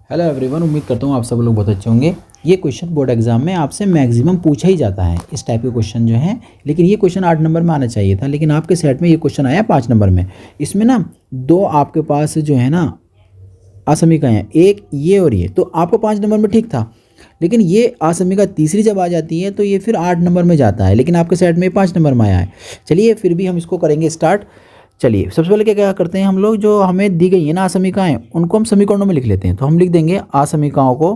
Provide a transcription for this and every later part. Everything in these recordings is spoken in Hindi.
हेलो एवरीवन, उम्मीद करता हूँ आप सब लोग बहुत अच्छे होंगे। ये क्वेश्चन बोर्ड एग्जाम में आपसे मैक्सिमम पूछा ही जाता है, इस टाइप के क्वेश्चन जो है। लेकिन ये क्वेश्चन 8 नंबर में आना चाहिए था, लेकिन आपके सेट में ये क्वेश्चन आया 5 नंबर में। इसमें ना दो आपके पास जो है ना असमीकाएँ हैं, एक ये और ये, तो आपको 5 नंबर में ठीक था। लेकिन ये असमीका तीसरी जब आ जाती है तो ये फिर 8 नंबर में जाता है, लेकिन आपके सेट में 5 नंबर में आया है। चलिए फिर भी हम इसको करेंगे स्टार्ट। चलिए सबसे पहले क्या क्या करते हैं हम लोग, जो हमें दी गई है ना असमीकाएं, उनको हम समीकरणों में लिख लेते हैं। तो हम लिख देंगे असमीकाओं को,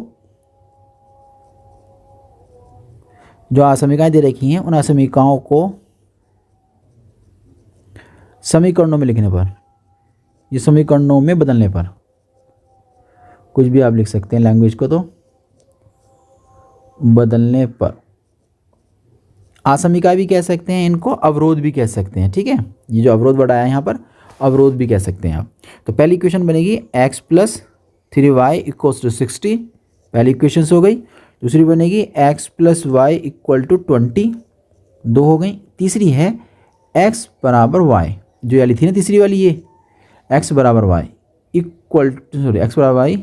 जो असमीकाएं दे रखी हैं उन असमीकाओं को समीकरणों में लिखने पर, ये समीकरणों में बदलने पर, कुछ भी आप लिख सकते हैं लैंग्वेज को, तो बदलने पर असमीका भी कह सकते हैं, इनको अवरोध भी कह सकते हैं। ठीक है, ये जो अवरोध वर्ड आया है यहाँ पर, अवरोध भी कह सकते हैं आप। तो पहली इक्वेशन बनेगी x + 3y = 60, पहली इक्वेशन हो गई। दूसरी बनेगी x + y = 20, दो हो गई। तीसरी है x = y, जो वाली थी ना तीसरी वाली, ये x = y x = y,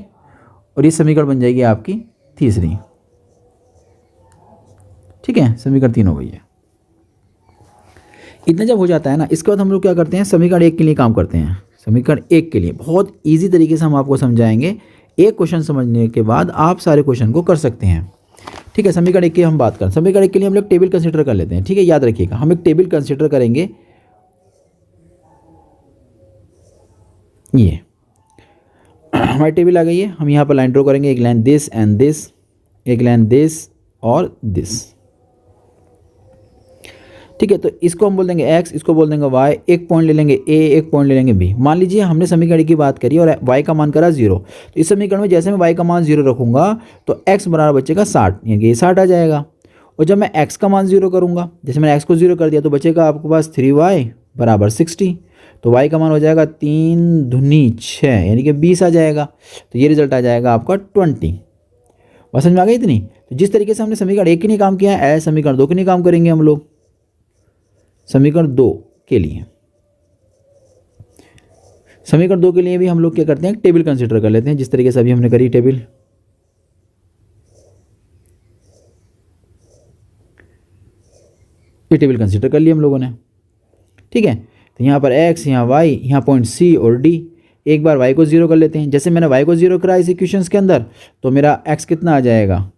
और ये समीकरण बन जाएगी आपकी तीसरी। ठीक है, समीकरण 3 हो गई है। इतना जब हो जाता है ना, इसके बाद हम लोग क्या करते हैं, समीकरण 1 के लिए काम करते हैं। समीकरण 1 के लिए बहुत इजी तरीके से हम आपको समझाएंगे। एक क्वेश्चन समझने के बाद आप सारे क्वेश्चन को कर सकते हैं। ठीक है, समीकरण 1 की हम बात करें। समीकरण 1 के लिए हम लोग टेबल कंसीडर कर लेते हैं। ठीक है, याद रखिएगा, हम एक टेबल कंसीडर करेंगे। ये हमारी टेबल आ गई है। हम यहाँ पर लाइन ड्रॉ करेंगे, एक लाइन दिस एंड दिस, एक लाइन दिस और दिस। ठीक है, तो इसको हम बोल देंगे x, इसको बोल देंगे y, एक पॉइंट ले लेंगे a, एक पॉइंट ले लेंगे b। मान लीजिए हमने समीकरण की बात करी और y का मान करा 0, तो इस समीकरण में जैसे मैं y का मान 0 रखूंगा तो x बराबर बचेगा 60, यानी कि ये 60 आ जाएगा। और जब मैं x का मान 0 करूंगा, जैसे मैंने x को 0 कर दिया, तो बचेगा आपके पास 3y = 60। तो y का मान हो जाएगा 3 दूनी 6, यानी कि 20 आ जाएगा। तो ये रिजल्ट आ जाएगा आपका 20। बस समझ में आ गई इतनी। तो जिस तरीके से हमने समीकरण 1 के लिए काम किया है, ऐसे समीकरण 2 के लिए काम करेंगे हम लोग। समीकरण 2 के लिए, समीकरण 2 के लिए भी हम लोग क्या करते हैं, टेबल कंसीडर कर लेते हैं, जिस तरीके से अभी हमने करी टेबल। ये टेबल कंसीडर कर लिया हम लोगों ने। ठीक है, तो यहाँ पर x, यहाँ y, यहाँ पॉइंट c और d। एक बार y को 0 कर लेते हैं। जैसे मैंने y को 0 करा इस इक्वेशंस के अंदर, तो मेरा x कितना आ जाएगा,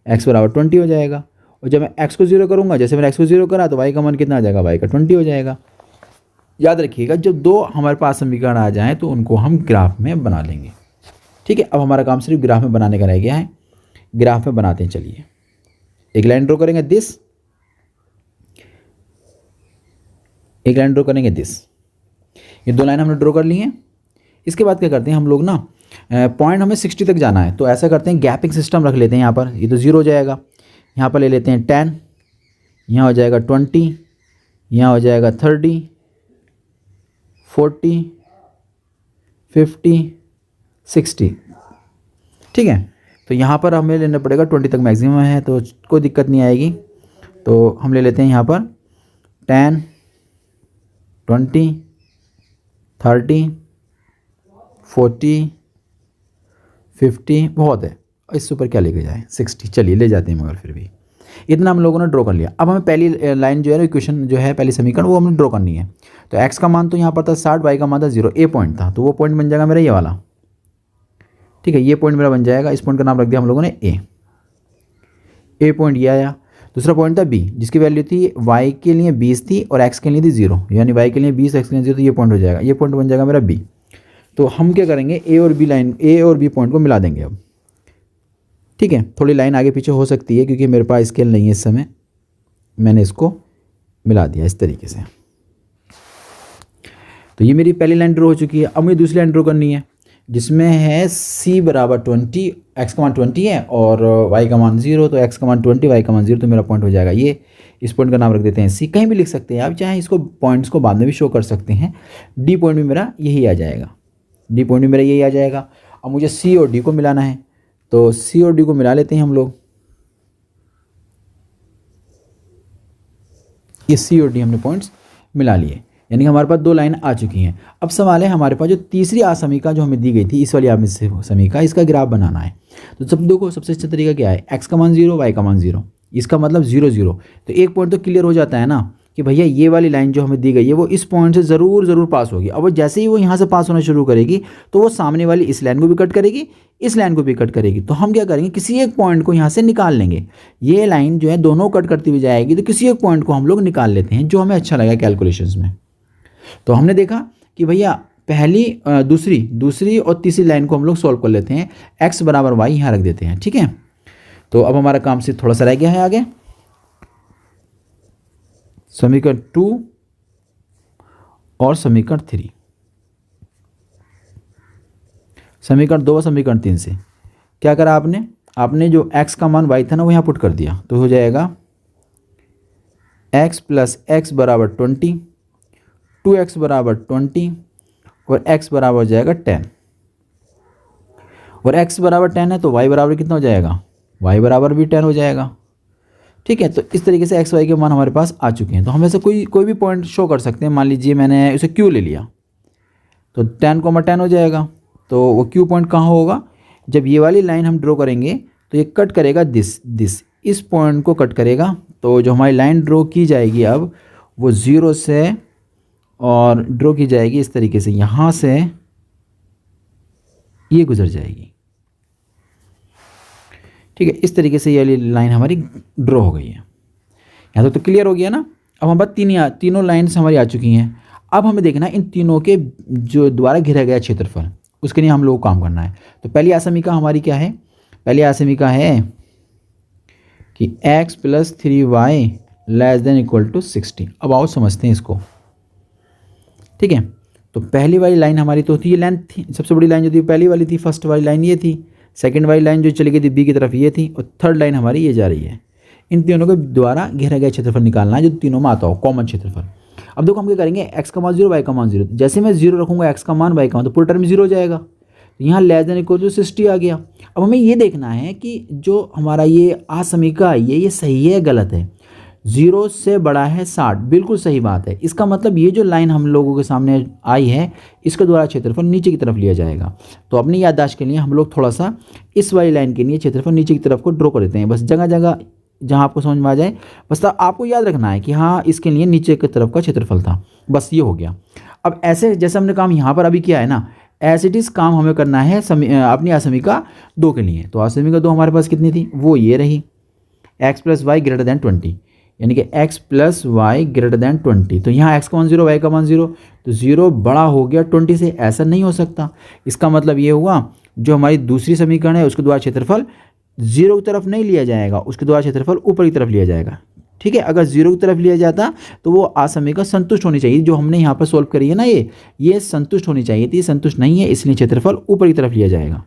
x = 20 हो जाएगा। और जब मैं x को 0 करूंगा, जैसे मैंने x को 0 करा, तो y का मान कितना आ जाएगा, y का 20 हो जाएगा। याद रखिएगा, जब दो हमारे पास समीकरण आ जाएं तो उनको हम ग्राफ में बना लेंगे। ठीक है, अब हमारा काम सिर्फ ग्राफ में बनाने का रह गया है। ग्राफ में बनाते हैं। चलिए एक लाइन ड्रॉ करेंगे दिस, एक लाइन ड्रॉ करेंगे दिस। ये दो लाइन हमने ड्रॉ कर ली हैं। इसके बाद क्या करते हैं हम लोग ना, पॉइंट हमें 60 तक जाना है, तो ऐसा करते हैं गैपिंग सिस्टम रख लेते हैं। यहाँ पर ये तो 0 हो जाएगा, यहाँ पर ले लेते हैं 10, यहाँ हो जाएगा 20, यहाँ हो जाएगा 30, 40, 50, 60। ठीक है, तो यहाँ पर हमें लेना पड़ेगा 20 तक मैक्सिमम है, तो कोई दिक्कत नहीं आएगी। तो हम ले लेते हैं यहाँ पर 10, 20, 30, 40, 50, बहुत है, इससे ऊपर क्या लेके जाए, 60। चलिए ले जाते हैं, मगर फिर भी इतना हम लोगों ने ड्रॉ कर लिया। अब हमें पहली लाइन जो है ना, इक्वेशन जो है, पहली समीकरण, वो हमें ड्रॉ करनी है। तो x का मान तो यहाँ पर था 60, y का मान था 0, a पॉइंट था, तो वो पॉइंट बन जाएगा मेरा ये वाला। ठीक है, ये पॉइंट मेरा बन जाएगा। इस पॉइंट का नाम रख दिया हम लोगों ने a पॉइंट ये आया। दूसरा पॉइंट था b, जिसकी वैल्यू थी y के लिए 20 थी और x के लिए थी 0, यानी y के लिए 20, x के लिए 0, तो ये पॉइंट हो जाएगा। ये पॉइंट बन जाएगा मेरा b। तो हम क्या करेंगे, a और b पॉइंट को मिला देंगे अब। ठीक है, थोड़ी लाइन आगे पीछे हो सकती है क्योंकि मेरे पास स्केल नहीं है इस समय, मैंने इसको मिला दिया इस तरीके से। तो ये मेरी पहली लाइन ड्रॉ हो चुकी है। अब मुझे दूसरी लाइन ड्रॉ करनी है, जिसमें है c = 20, x का मान 20 है और y का मान 0, तो x का मान 20, y का मान 0, तो मेरा पॉइंट हो जाएगा ये। इस पॉइंट का नाम रख देते हैं c। कहीं भी लिख सकते हैं आप, चाहे इसको पॉइंट्स को बाद में भी शो कर सकते हैं। d पॉइंट भी मेरा यही आ जाएगा, d पॉइंट भी मेरा यही आ जाएगा। अब मुझे c और d को मिलाना है, तो c और d को मिला लेते हैं हम लोग। ये c और d हमने पॉइंट्स मिला लिए। यानी कि हमारे पास 2 लाइन आ चुकी हैं। अब सवाल है हमारे पास जो तीसरी आसमीका जो हमें दी गई थी, इस वाली आसमीका, इसका ग्राफ बनाना है। तो सब देखो सबसे अच्छा तरीका क्या है, x का मान 0, y का मान 0, इसका मतलब 0 0। तो एक पॉइंट तो क्लियर हो जाता है ना कि भैया ये वाली लाइन जो हमें दी गई है वो इस पॉइंट से ज़रूर पास होगी। अब वो जैसे ही वो यहाँ से पास होना शुरू करेगी तो वो सामने वाली इस लाइन को भी कट करेगी, इस लाइन को भी कट करेगी। तो हम क्या करेंगे, किसी एक पॉइंट को यहाँ से निकाल लेंगे। ये लाइन जो है दोनों कट करती हुई जाएगी, तो किसी एक पॉइंट को हम लोग निकाल लेते हैं जो हमें अच्छा लगा कैलकुलेशंस में। तो हमने देखा कि भैया पहली दूसरी और तीसरी लाइन को हम लोग सॉल्व कर लेते हैं। x बराबर y यहाँ रख देते हैं, ठीक है। तो अब हमारा काम से थोड़ा सा रह गया है आगे। समीकरण 2 और समीकरण 3, समीकरण 2 और समीकरण 3 से क्या करा आपने जो x का मान y था ना वो यहाँ पुट कर दिया। तो हो जाएगा x प्लस x बराबर 20, 2x बराबर 20 और x बराबर हो जाएगा 10। और x बराबर 10 है तो y बराबर कितना हो जाएगा, y बराबर भी 10 हो जाएगा, ठीक है। तो इस तरीके से एक्स वाई के मान हमारे पास आ चुके हैं। तो हम ऐसे कोई भी पॉइंट शो कर सकते हैं। मान लीजिए मैंने इसे क्यू ले लिया तो 10, 10 हो जाएगा। तो वो क्यू पॉइंट कहाँ होगा, जब ये वाली लाइन हम ड्रॉ करेंगे तो ये कट करेगा दिस इस पॉइंट को कट करेगा। तो जो हमारी लाइन ड्रॉ की जाएगी अब वो 0 से और ड्रॉ की जाएगी इस तरीके से, यहाँ से ये गुजर जाएगी, ठीक है। इस तरीके से ये वाली लाइन हमारी ड्रॉ हो गई है। यहाँ तो क्लियर हो गया ना। अब हमारे तीनों लाइन्स हमारी आ चुकी हैं। अब हमें देखना है इन तीनों के जो द्वारा घिरा गया क्षेत्रफल, उसके लिए हम लोग को काम करना है। तो पहली आसमीका हमारी क्या है, पहली आसमीका है कि x plus 3y less than equal to 60। अब आओ समझते हैं इसको, ठीक है। तो पहली वाली लाइन हमारी तो थी, ये लाइन थी सबसे बड़ी लाइन जो थी पहली वाली थी, फर्स्ट वाली लाइन ये थी, सेकंड वाली लाइन जो चली गई थी बी की तरफ ये थी, और थर्ड लाइन हमारी ये जा रही है। इन तीनों के द्वारा घेरा गया क्षेत्रफल निकालना है जो तीनों में आता हो, कॉमन क्षेत्रफल। अब देखो हम क्या करेंगे, x का मान 0, y का मान 0। जैसे मैं 0 रखूँगा x का मान, y का मान, तो पूरा टर्म 0 हो जाएगा। तो यहाँ लेस देन इक्वल टू 60 आ गया। अब हमें ये देखना है कि जो हमारा ये आसमीका आई है ये सही है गलत है। 0 से बड़ा है 60, बिल्कुल सही बात है। इसका मतलब ये जो लाइन हम लोगों के सामने आई है इसके द्वारा क्षेत्रफल नीचे की तरफ लिया जाएगा। तो अपनी याददाश्त के लिए हम लोग थोड़ा सा इस वाली लाइन के लिए क्षेत्रफल नीचे की तरफ को ड्रॉ कर देते हैं। बस जगह जगह जहाँ आपको समझ में आ जाए, बस आपको याद रखना है कि हाँ इसके लिए नीचे की तरफ का क्षेत्रफल था, बस ये हो गया। अब ऐसे जैसे हमने काम यहाँ पर अभी किया है ना, एज इट इज़ काम हमें करना है अपनी आसमीका 2 के लिए। तो आसमीका 2 हमारे पास कितनी थी, वो ये रही, x plus y greater than 20, यानी कि x plus y greater than 20। तो यहाँ x का मान 0, y का मान 0, तो 0 बड़ा हो गया 20 से, ऐसा नहीं हो सकता। इसका मतलब ये हुआ जो हमारी दूसरी समीकरण है उसके द्वारा क्षेत्रफल 0 की तरफ नहीं लिया जाएगा, उसके द्वारा क्षेत्रफल ऊपर की तरफ लिया जाएगा, ठीक है। अगर 0 की तरफ लिया जाता तो वो आसमीका संतुष्ट होनी चाहिए। जो हमने यहाँ पर सॉल्व करी है ना ये संतुष्ट होनी चाहिए थी, संतुष्ट नहीं है, इसलिए क्षेत्रफल ऊपर की तरफ लिया जाएगा।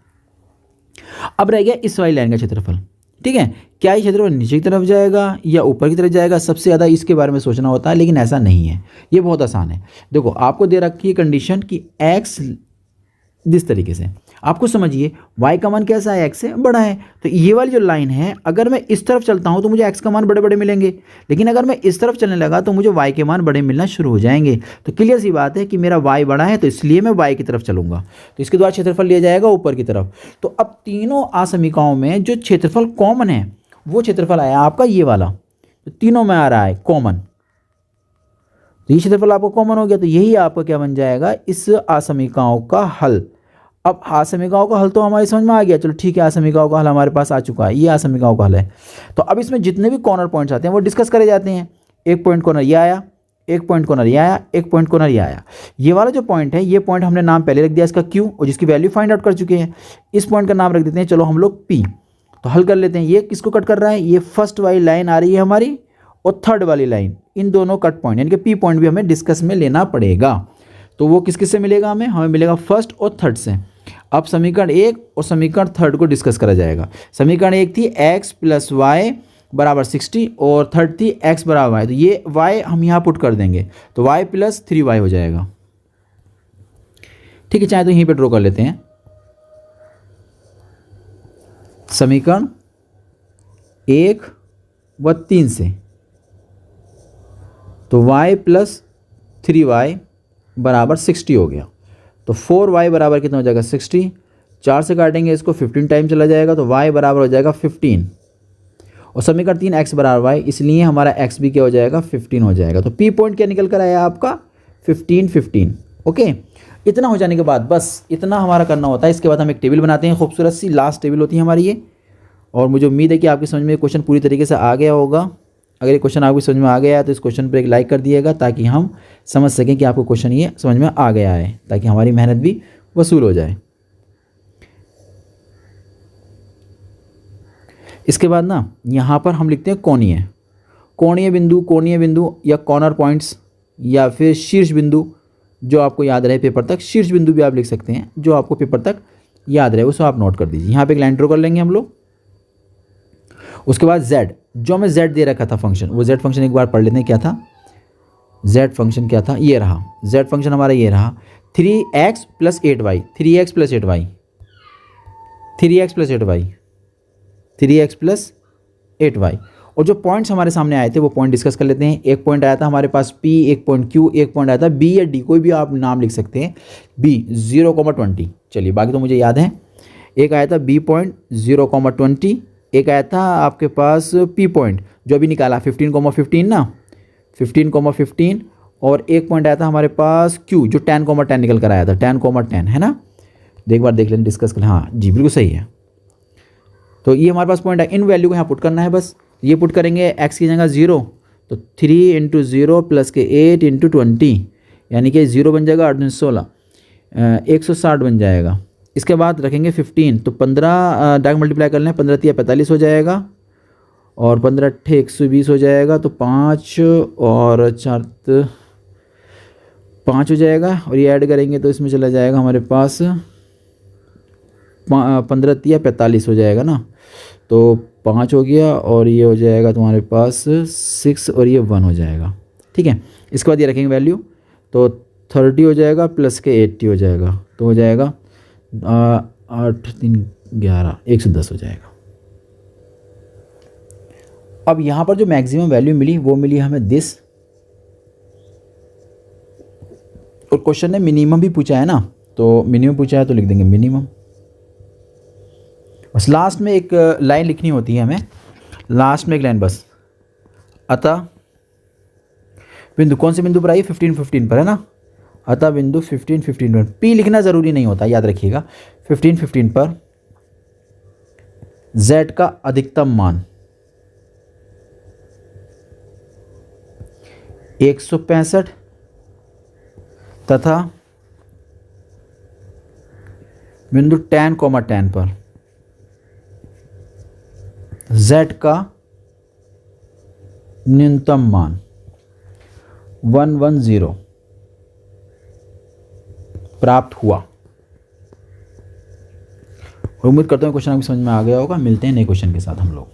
अब रह गया इस वाली लाइन का क्षेत्रफल, ठीक है। क्या ये क्षेत्रफल नीचे की तरफ जाएगा या ऊपर की तरफ जाएगा, सबसे ज़्यादा इसके बारे में सोचना होता है, लेकिन ऐसा नहीं है, ये बहुत आसान है। देखो आपको दे रखी है कंडीशन कि x जिस तरीके से आपको समझिए y का मान कैसा है, x से बड़ा है। तो ये वाली जो लाइन है अगर मैं इस तरफ चलता हूँ तो मुझे x का मान बड़े बड़े मिलेंगे, लेकिन अगर मैं इस तरफ चलने लगा तो मुझे y के मान बड़े मिलना शुरू हो जाएंगे। तो क्लियर सी बात है कि मेरा y बड़ा है तो इसलिए मैं y की तरफ चलूंगा, तो इसके द्वारा क्षेत्रफल लिया जाएगा ऊपर की तरफ। तो अब तीनों आसमीकाओं में जो क्षेत्रफल कॉमन है वो क्षेत्रफल आया आपका ये वाला, तो तीनों में आ रहा है कॉमन, तो ये क्षेत्रफल आपका कॉमन हो गया। तो यही आपका क्या बन जाएगा, इस आसमीकाओं का हल। अब आसमीकाओं का हल तो हमारी समझ में आ गया, चलो ठीक है, आसमीकाओं का हल हमारे पास आ चुका है, ये आसमीकाओं का हल है। तो अब इसमें जितने भी कॉर्नर पॉइंट्स आते हैं वो डिस्कस करे जाते हैं। एक पॉइंट कॉर्नर ये आया, एक पॉइंट कॉर्नर ये आया, एक पॉइंट कॉर्नर ये आया। ये वाला जो पॉइंट है ये पॉइंट हमने नाम पहले रख दिया इसका Q, और जिसकी वैल्यू फाइंड आउट कर चुके हैं। इस पॉइंट का नाम रख देते हैं चलो हम लोग P। तो हल कर लेते हैं, ये किसको कट कर रहा है, ये फर्स्ट वाली लाइन आ रही है हमारी और थर्ड वाली लाइन, इन दोनों कट पॉइंट यानी कि P पॉइंट भी हमें डिस्कस में लेना पड़ेगा। तो वो किस किस से मिलेगा, हमें मिलेगा फर्स्ट और थर्ड से। अब समीकरण 1 और समीकरण थर्ड को डिस्कस करा जाएगा। समीकरण 1 थी x प्लस वाई बराबर 60 और थर्ड थी x बराबर वाई, तो ये y हम यहाँ पुट कर देंगे तो y प्लस 3y हो जाएगा, ठीक है। चाहे तो यहीं पे ड्रॉ कर लेते हैं समीकरण 1 व 3 से, तो y प्लस 3y बराबर 60 हो गया। तो 4y बराबर कितना हो जाएगा 60, 4 से काटेंगे इसको 15 टाइम चला जाएगा तो y बराबर हो जाएगा 15 और समीकरण 3 x बराबर y, इसलिए हमारा x भी क्या हो जाएगा 15 हो जाएगा। तो P पॉइंट क्या निकल कर आया आपका 15 15। ओके, इतना हो जाने के बाद बस इतना हमारा करना होता है। इसके बाद हम एक टेबल बनाते हैं, खूबसूरत सी लास्ट टेबल होती है हमारी ये। और मुझे उम्मीद है कि आपकी समझ में क्वेश्चन पूरी तरीके से आ गया होगा। अगर ये क्वेश्चन आपकी समझ में आ गया है तो इस क्वेश्चन पर एक लाइक कर दिएगा ताकि हम समझ सकें कि आपको क्वेश्चन ये समझ में आ गया है, ताकि हमारी मेहनत भी वसूल हो जाए। इसके बाद ना यहाँ पर हम लिखते हैं कोणीय बिंदु या कॉर्नर पॉइंट्स या फिर शीर्ष बिंदु, जो आपको याद रहे पेपर तक। शीर्ष बिंदु भी आप लिख सकते हैं, जो आपको पेपर तक याद रहे उसको आप नोट कर दीजिए। यहाँ पे एक लाइन ड्रॉ कर लेंगे हम लोग। उसके बाद z, जो हमें z दे रखा था फंक्शन, वो z फंक्शन एक बार पढ़ लेते हैं क्या था। z फंक्शन क्या था, ये रहा z फंक्शन हमारा, ये रहा 3x + 8y, 3x + 8y, 3x + 8y, 3x + 8y। और जो पॉइंट्स हमारे सामने आए थे वो पॉइंट डिस्कस कर लेते हैं। एक पॉइंट आया था हमारे पास P, एक पॉइंट Q, एक पॉइंट आया था B या D, कोई भी आप नाम लिख सकते हैं। B 0,20, चलिए बाकी तो मुझे याद है। एक आया था B पॉइंट 0,20, एक आया था आपके पास P पॉइंट जो अभी निकाला 15,15 ना, 15,15, और एक पॉइंट आया था हमारे पास Q जो 10,10 निकल कर आया था, 10,10 है ना। एक बार देख लें, डिस्कस कर लें। हाँ जी बिल्कुल सही है। तो ये हमारे पास पॉइंट है, इन वैल्यू को यहाँ पुट करना है बस। ये पुट करेंगे x की जगह 0, तो 3 × 0 + के 8 × 20, यानी कि 0 बन जाएगा 8 × 16, 160 बन जाएगा। इसके बाद रखेंगे 15, तो 15 डायरेक्ट मल्टीप्लाई कर लें, 15 × 3 = 45 हो जाएगा और 15 × 8 = 120 हो जाएगा। तो 5 और 4 5 हो जाएगा और ये ऐड करेंगे तो इसमें चला जाएगा हमारे पास 15 × 3 = 45 हो जाएगा ना। तो 5 हो गया और ये हो जाएगा तुम्हारे पास 6 और ये 1 हो जाएगा। ठीक है, इसके बाद ये रखेंगे वैल्यू, तो 30 हो जाएगा प्लस के 80 हो जाएगा, तो हो जाएगा 8 3 11 110 हो जाएगा। अब यहाँ पर जो मैक्सिमम वैल्यू मिली वो मिली हमें दिस, और क्वेश्चन ने मिनिमम भी पूछा है ना, तो मिनिमम पूछा है तो लिख देंगे मिनिमम। बस लास्ट में एक लाइन लिखनी होती है हमें, लास्ट में एक लाइन बस। अतः बिंदु कौन से बिंदु पर आई, 15 15 पर है ना। अतः बिंदु 15 15 पर, P लिखना ज़रूरी नहीं होता, याद रखिएगा। 15 15 पर Z का अधिकतम मान 165 तथा बिंदु 10,10 पर Z का न्यूनतम मान 110 प्राप्त हुआ। उम्मीद करता हूँ क्वेश्चन आपको समझ में आ गया होगा। मिलते हैं नए क्वेश्चन के साथ हम लोग।